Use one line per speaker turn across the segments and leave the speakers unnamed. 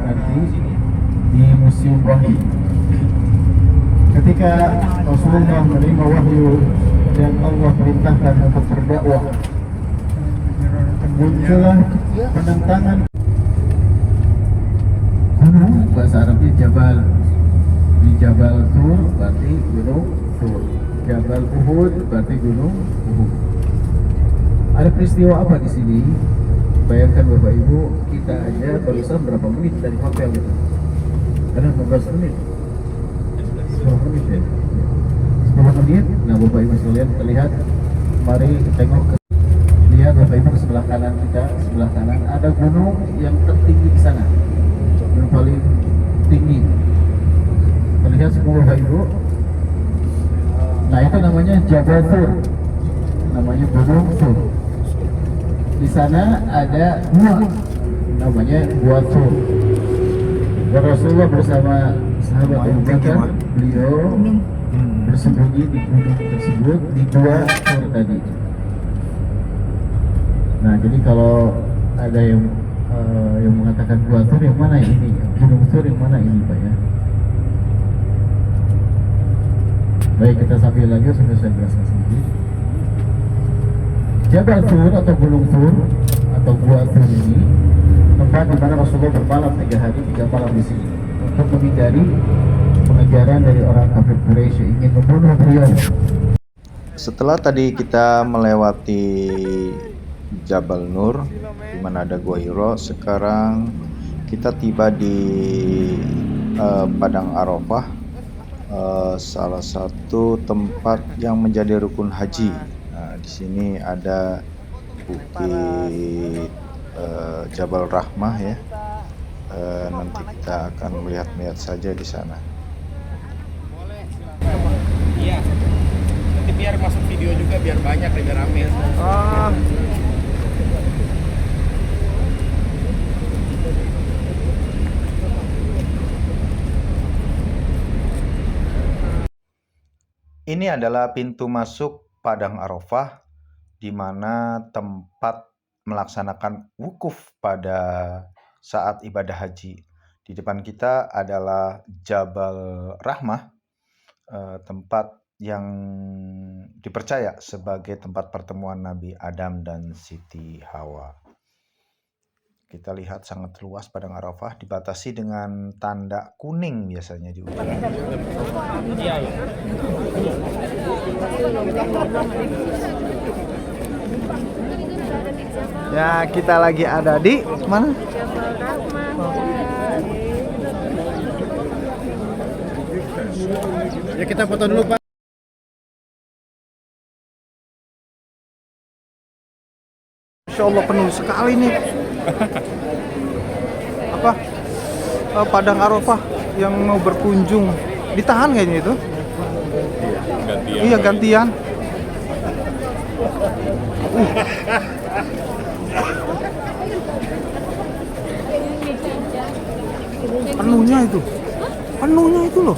nanti di Museum Wahyu. Ketika Rasulullah menerima wahyu dan Allah perintahkan untuk berdakwah, muncullah penentangan. Gunung bahasa Arabnya Jabal. Di Jabal Tur berarti gunung Tur. Jabal Uhud berarti gunung Uhud. Ada peristiwa apa di sini? Bayangkan Bapak Ibu, kita aja barusan berapa menit dari hotel itu? Karena 15 menit. 10 menit ya. 10 menit. Nah Bapak Ibu sekalian terlihat. Mari tengok ke lihat Bapak Ibu ke sebelah kanan kita, sebelah kanan ada gunung yang tertinggi di sana. Yang paling tinggi. Terlihat semua Bapak Ibu. Nah itu namanya Jabal Tur. Namanya gunung Tur. Di sana ada gua, namanya Gua Tur. Dan Rasulullah bersama sahabat Abu Bakar, beliau bersembunyi di gunung tersebut di Gua Tur tadi. Nah, jadi kalau ada yang mengatakan Gua Tur yang mana ini? Gunung Tur yang mana ini, Pak ya? Baik, kita sambil lagi sambil saya jelaskan sedikit. Jabal Tur atau Gunung Tur atau Gua Tur ini tempat di mana Rasulullah bermalam 3 hari 3 malam di sini untuk menghindari pengejaran dari orang kafir Quraisy yang ingin membunuh beliau.
Setelah tadi kita melewati Jabal Nur di mana ada Gua Hiro, sekarang kita tiba di Padang Arafah, salah satu tempat yang menjadi rukun haji. Nah, di sini ada bukit Jabal Rahmah ya. Nanti kita akan melihat saja di sana.
Iya. Nanti biar masuk video juga biar banyak biar rame.
Ini adalah pintu masuk Padang Arafah, di mana tempat melaksanakan wukuf pada saat ibadah haji. Di depan kita adalah Jabal Rahmah, tempat yang dipercaya sebagai tempat pertemuan Nabi Adam dan Siti Hawa. Kita lihat sangat luas Padang Arafah, dibatasi dengan tanda kuning biasanya di ujung.
Ya, kita lagi ada di mana?
Jabal Rahmah.
Ya kita foto dulu Pak.
Insya Allah penuh sekali nih. Apa? Padang Arafah yang mau berkunjung. Ditahan kayaknya itu. Iya, gantian. Penuhnya itu loh,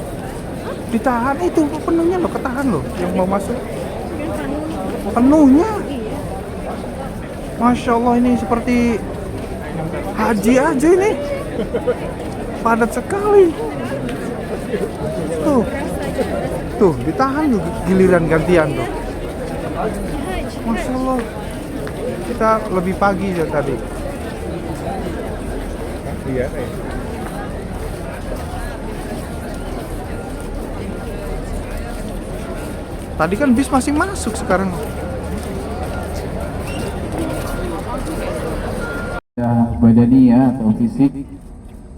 ditahan itu penuhnya loh, ketahan loh, yang mau masuk penuhnya. Masya Allah, ini seperti haji aja ini, padat sekali. Tuh ditahan tuh, giliran gantian tuh. Masya Allah, kita lebih pagi ya tadi.
Iya.
Tadi kan bis masih masuk, sekarang
Ya, badaniyah atau fisik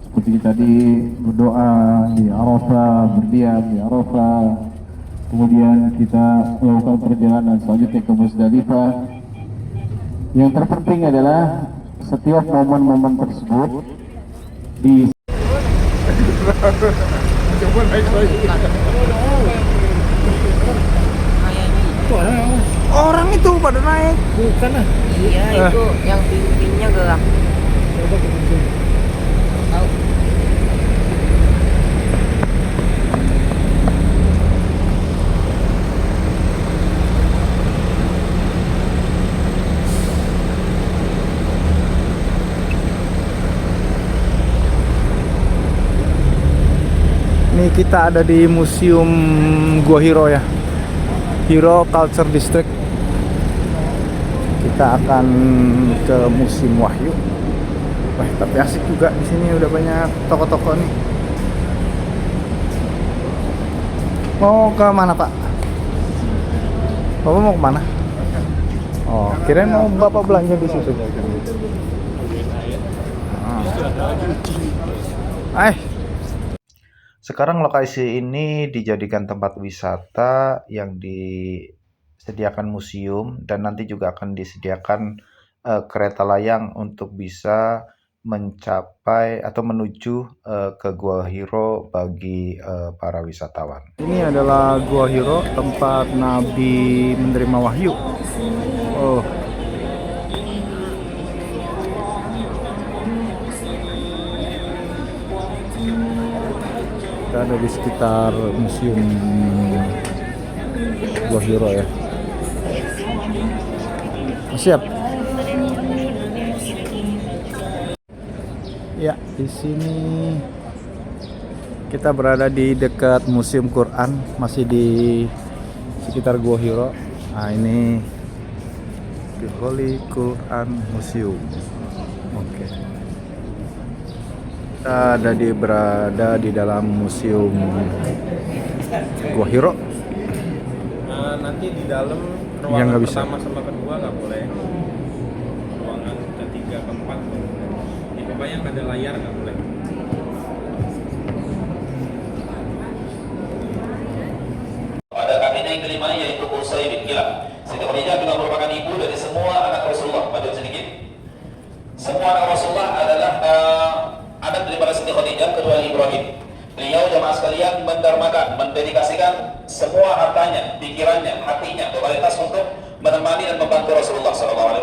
seperti tadi berdoa di Arafah, berdiam di Arafah, kemudian kita melakukan perjalanan selanjutnya ke Musdalifah. Yang terpenting adalah setiap momen-momen tersebut di
orang itu pada naik.
Bukan lah.
Iya, itu yang pintunya gelap.
kita ada di Museum Gua Hiro ya, Hiro Culture District. Kita akan ke Museum Wahyu. Wah, tapi asik juga di sini, udah banyak toko-toko nih. Mau ke mana, Pak? Bapak mau ke mana? Oh, kirain mau Bapak belanja di situ.
Sekarang lokasi ini dijadikan tempat wisata yang disediakan museum, dan nanti juga akan disediakan kereta layang untuk bisa mencapai atau menuju ke Gua Hiro bagi para wisatawan.
Ini adalah Gua Hiro, tempat Nabi menerima wahyu. Oh. Kita ada di sekitar Museum Gua Hiro ya. Siap. Ya, di sini kita berada di dekat Museum Quran, masih di sekitar Gua Hiro. Nah, ini The Holy Quran Museum. Oke. Kita berada di dalam Museum Gua Hiro.
Nanti di dalam
Yang
ruangan
nggak bisa.
pertama sama kedua nggak boleh. Ruangan ketiga, keempat nggak boleh. Di pokoknya yang ada layar nggak boleh.
Pada kakeknya yang kelima yaitu Qusay bin Kilab. Siti Khadijah juga merupakan ibu dari semua anak Rasulullah. Pada sedikit, semua anak Rasulullah adalah anak daripada Siti Khadijah kecuali Ibrahim. Beliau jemaah sekalian mendarmakan, mendedikasikan semua hartanya, pikirannya, hatinya, totalitas untuk menemani dan membantu Rasulullah SAW.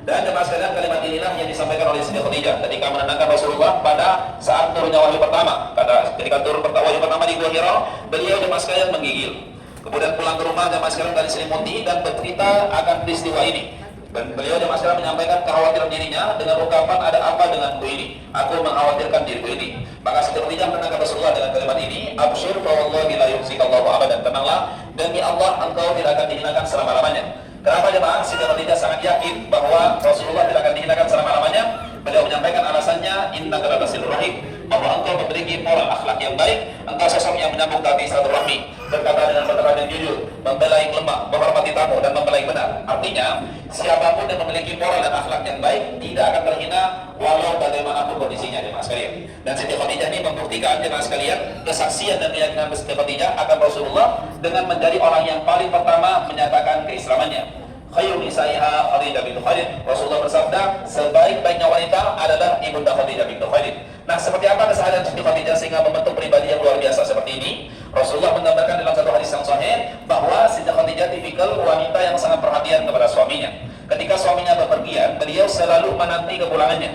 Dan jemaah sekalian, kalimat inilah yang disampaikan oleh Siti Khadijah ketika menenangkan Rasulullah pada saat turunnya wahyu pertama. Ketika turun wahyu pertama di Gua Hiro, beliau jemaah sekalian menggigil. Kemudian pulang ke rumah jemaah sekalian dari diselimuti dan bercerita akan peristiwa ini. Dan beliau jemaah sekalian menyampaikan kekhawatiran dirinya dengan ungkapan, ada apa denganku ini? Aku mengkhawatirkan diriku ini. Maka Siti Khadijah menenangkan Rasulullah dengan kalimat ini, Absyir fa wallahi la yukhzikallahu abadan. Tenanglah, demi Allah engkau tidak akan dihinakan selama-lamanya. Kenapa jemaah? Siti Khadijah sangat yakin bahwa Rasulullah tidak akan dihinakan selama-lamanya. Beliau menyampaikan alasannya, innaka latasilur rahim. Bahwa engkau memiliki moral akhlak yang baik, engkau sosok yang menyambung tali silaturahmi, berkata dengan berkata yang jujur, membela yang lemah, menghormati tamu dan membela yang benar. Artinya, siapapun yang memiliki moral dan akhlak yang baik tidak akan terhina walau bagaimanapun kondisinya, jemaah sekalian. Dan Siti Khadijah ini membuktikan, jemaah sekalian, kesaksian dan keyakinan Siti Khadijah akan Rasulullah dengan menjadi orang yang paling pertama menyatakan keislamannya. Khairun nisaiha Khadijah bintu Khuwailid. Rasulullah bersabda, sebaik-baiknya wanita adalah ibunda Khadijah bintu Khuwailid. Nah, seperti apa keseharian Siti Khadijah sehingga membentuk pribadi yang luar biasa seperti ini? Rasulullah menggambarkan dalam satu hadis yang sahih bahwa Siti Khadijah tipikal wanita yang sangat perhatian kepada suaminya. Ketika suaminya bepergian, beliau selalu menanti kepulangannya.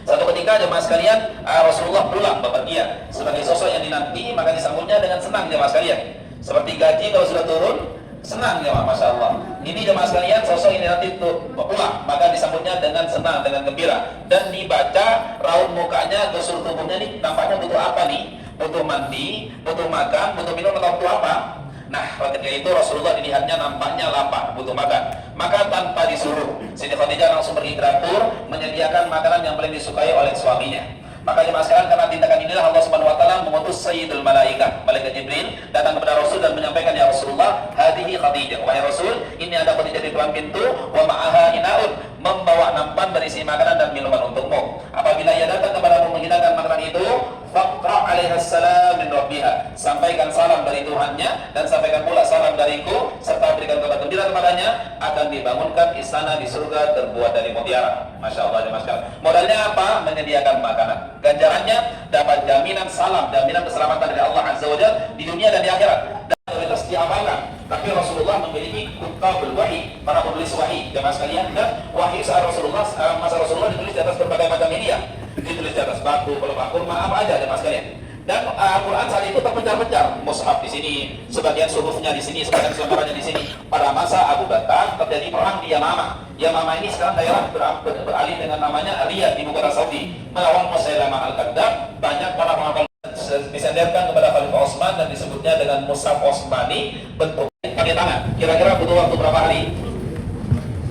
Satu ketika jemaah sekalian, Rasulullah pulang bepergian. Sebagai sosok yang dinanti, maka disambutnya dengan senang jemaah sekalian. Seperti gaji kalau sudah turun, senang ya, Masya Allah. Ini jemaah sekalian, sosok ini nanti pulang, maka disambutnya dengan senang, dengan gembira. Dan dibaca raut mukanya, gestur tubuhnya nih, nampaknya butuh apa nih? Butuh mandi, butuh makan, butuh minum, atau butuh apa? Nah, ketika itu Rasulullah dilihatnya nampaknya lapar, butuh makan. Maka tanpa disuruh, Siti Khadijah langsung pergi ke dapur, menyediakan makanan yang paling disukai oleh suaminya. Maka jemaah sekalian, karena tindakan inilah Allah Subhanahu wa taala mengutus Sayyidul Malaikah, malaikat Jibril, datang kepada Rasul dan menyampaikan, ya Rasulullah, hadihi Khadijah. Wahai Rasul, ini ada Khadijah di depan pintu, wa ma'aha inaun, membawa nampan berisi makanan dan minuman untukmu. Apabila ia datang kepadamu menghidangkan makanan itu, faqra' 'alaiha salam min rabbiha. Sampaikan salam dari Tuhannya dan sampaikan pula salam dariku, serta berikan kabar gembira kepadanya, akan dibangunkan istana di surga terbuat dari mutiara. Masya Allah, jemaah sekalian. Modalnya apa? Menyediakan makanan. Ganjarannya dapat jaminan salam, jaminan keselamatan dari Allah Azza wa Jalla di dunia dan di akhirat. Dan prioritas diamalkan. Tapi Rasulullah memiliki kutabul wahyi, para penulis wahyi, jemaah sekalian. Dan wahyi saat Rasulullah, masa Rasulullah ditulis di atas berbagai macam media. Ditulis di atas batu, pelepah kurma, apa aja jemaah sekalian. Dan Al-Quran saat itu terpencar-pencar, mushaf di sini, sebagian suhufnya di sini, sebagian lembarannya di sini. Pada masa Abu Bakar terjadi perang di Yamama. Yamama ini sekarang daerah beralih dengan namanya Riyadh di ibu kota Saudi. Melawan Musailamah Al-Kadzdzab, banyak para penghafal disandarkan kepada Khalifah Utsman dan disebutnya dengan Mushaf Utsmani, bentuknya pakai tangan. Kira-kira butuh waktu berapa hari?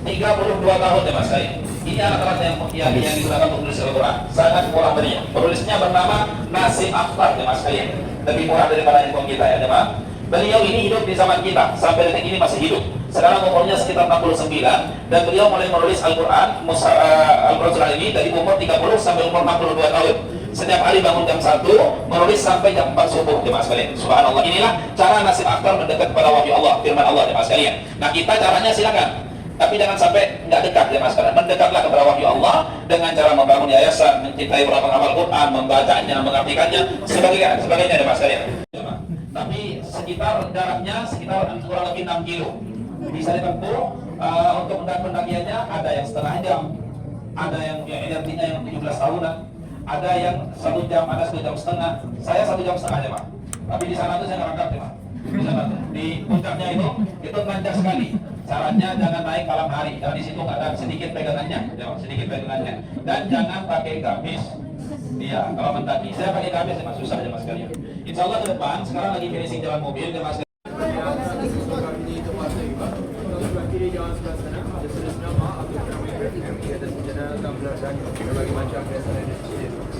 32 tahun ya Mas Kai. Ini alat-alat yang digunakan untuk menulis Al-Quran. Sangat murah meriah. Penulisnya bernama Nasim Akhtar ya Mas Kai. Lebih murah daripada handphone kita ya teman. Beliau ini hidup di zaman kita, sampai detik ini masih hidup. Sekarang umurnya sekitar 69 dan beliau mulai menulis Al-Quran Al-Quran ini dari umur 30 sampai umur 62 tahun. Setiap hari bangun jam 1, menulis sampai jam 4 subuh jemaah sekalian. Subhanallah. Inilah cara Nasim Akhtar mendekat kepada wahyu Allah, firman Allah jemaah sekalian. Nah, kita caranya silakan. Tapi jangan sampai nggak dekat ya mas, mendekatlah kepada wahyu Allah dengan cara membangun yayasan, mencintai beberapa amal Quran, membacanya, mengartikannya, sebagainya ya mas sekalian. Tapi sekitar jaraknya kurang lebih 6 kilo. Bisa ditempuh untuk pendakiannya ada yang setengah jam, ada yang energinya yang 17 tahunan, ada yang 1 jam, ada 1 jam setengah. Saya 1 jam setengah aja pak. Tapi di sana tuh saya ngerangkap ya pak. Di puncaknya itu nanjak sekali. Caranya jangan naik malam hari, karena di situ ada sedikit pegangannya, dan jangan pakai gamis. Iya, kalau mendaki saya pakai gamis memang susah ya mas sekalian. Insya Allah ke depan sekarang lagi finishing jalan mobil ya mas.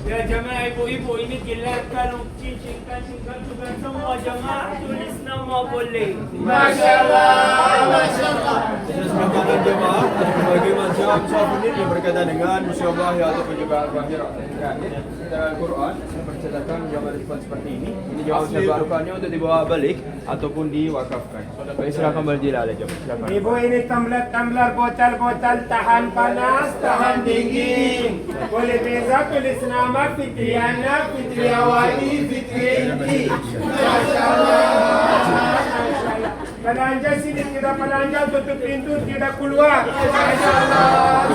Ya jemaah ibu-ibu ini dilarkan singkat juga semua jemaah tulis nama boleh. Masya Allah, Masya Allah.
Jenis makanan jemaah berbagai macam souvenir yang berkaitan dengan musyawarah ataupun juga al-bahirah. Kita Al-Quran bercetakan zaman depan seperti ini. Ini jemaah barukannya untuk dibawa balik ataupun diwakafkan. Baik, silakan berjilal aja. Silakan.
Ibu ini tumbler botol tahan panas, tahan dingin. Boleh beza tulis nama Fitriana, Fitriawati, Fitri. Masya Allah. Belanja sini tidak belanja, tutup pintu tidak keluar. Masya Allah.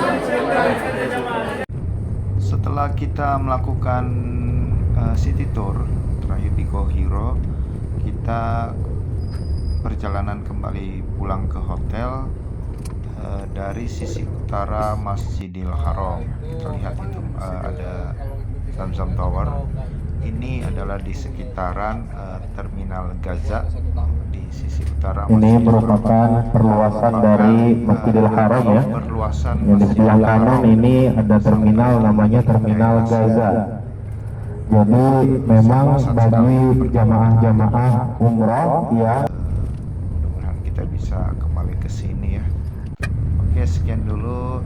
Setelah kita melakukan city tour terakhir di Go Hiro, kita perjalanan kembali pulang ke hotel dari sisi utara Masjidil Haram. Terlihat itu ada Zamzam Tower. Ini adalah di sekitaran Terminal Gaza di sisi utara.
Ini merupakan perluasan dari Masjidil Haram ya.
Perluasan
Yang di sebelah kanan ini ada terminal namanya Terminal Gaza. Jadi memang bagi jamaah-jamaah umroh ya.
Mudah-mudahan kita bisa kembali ke sini ya. Oke, sekian dulu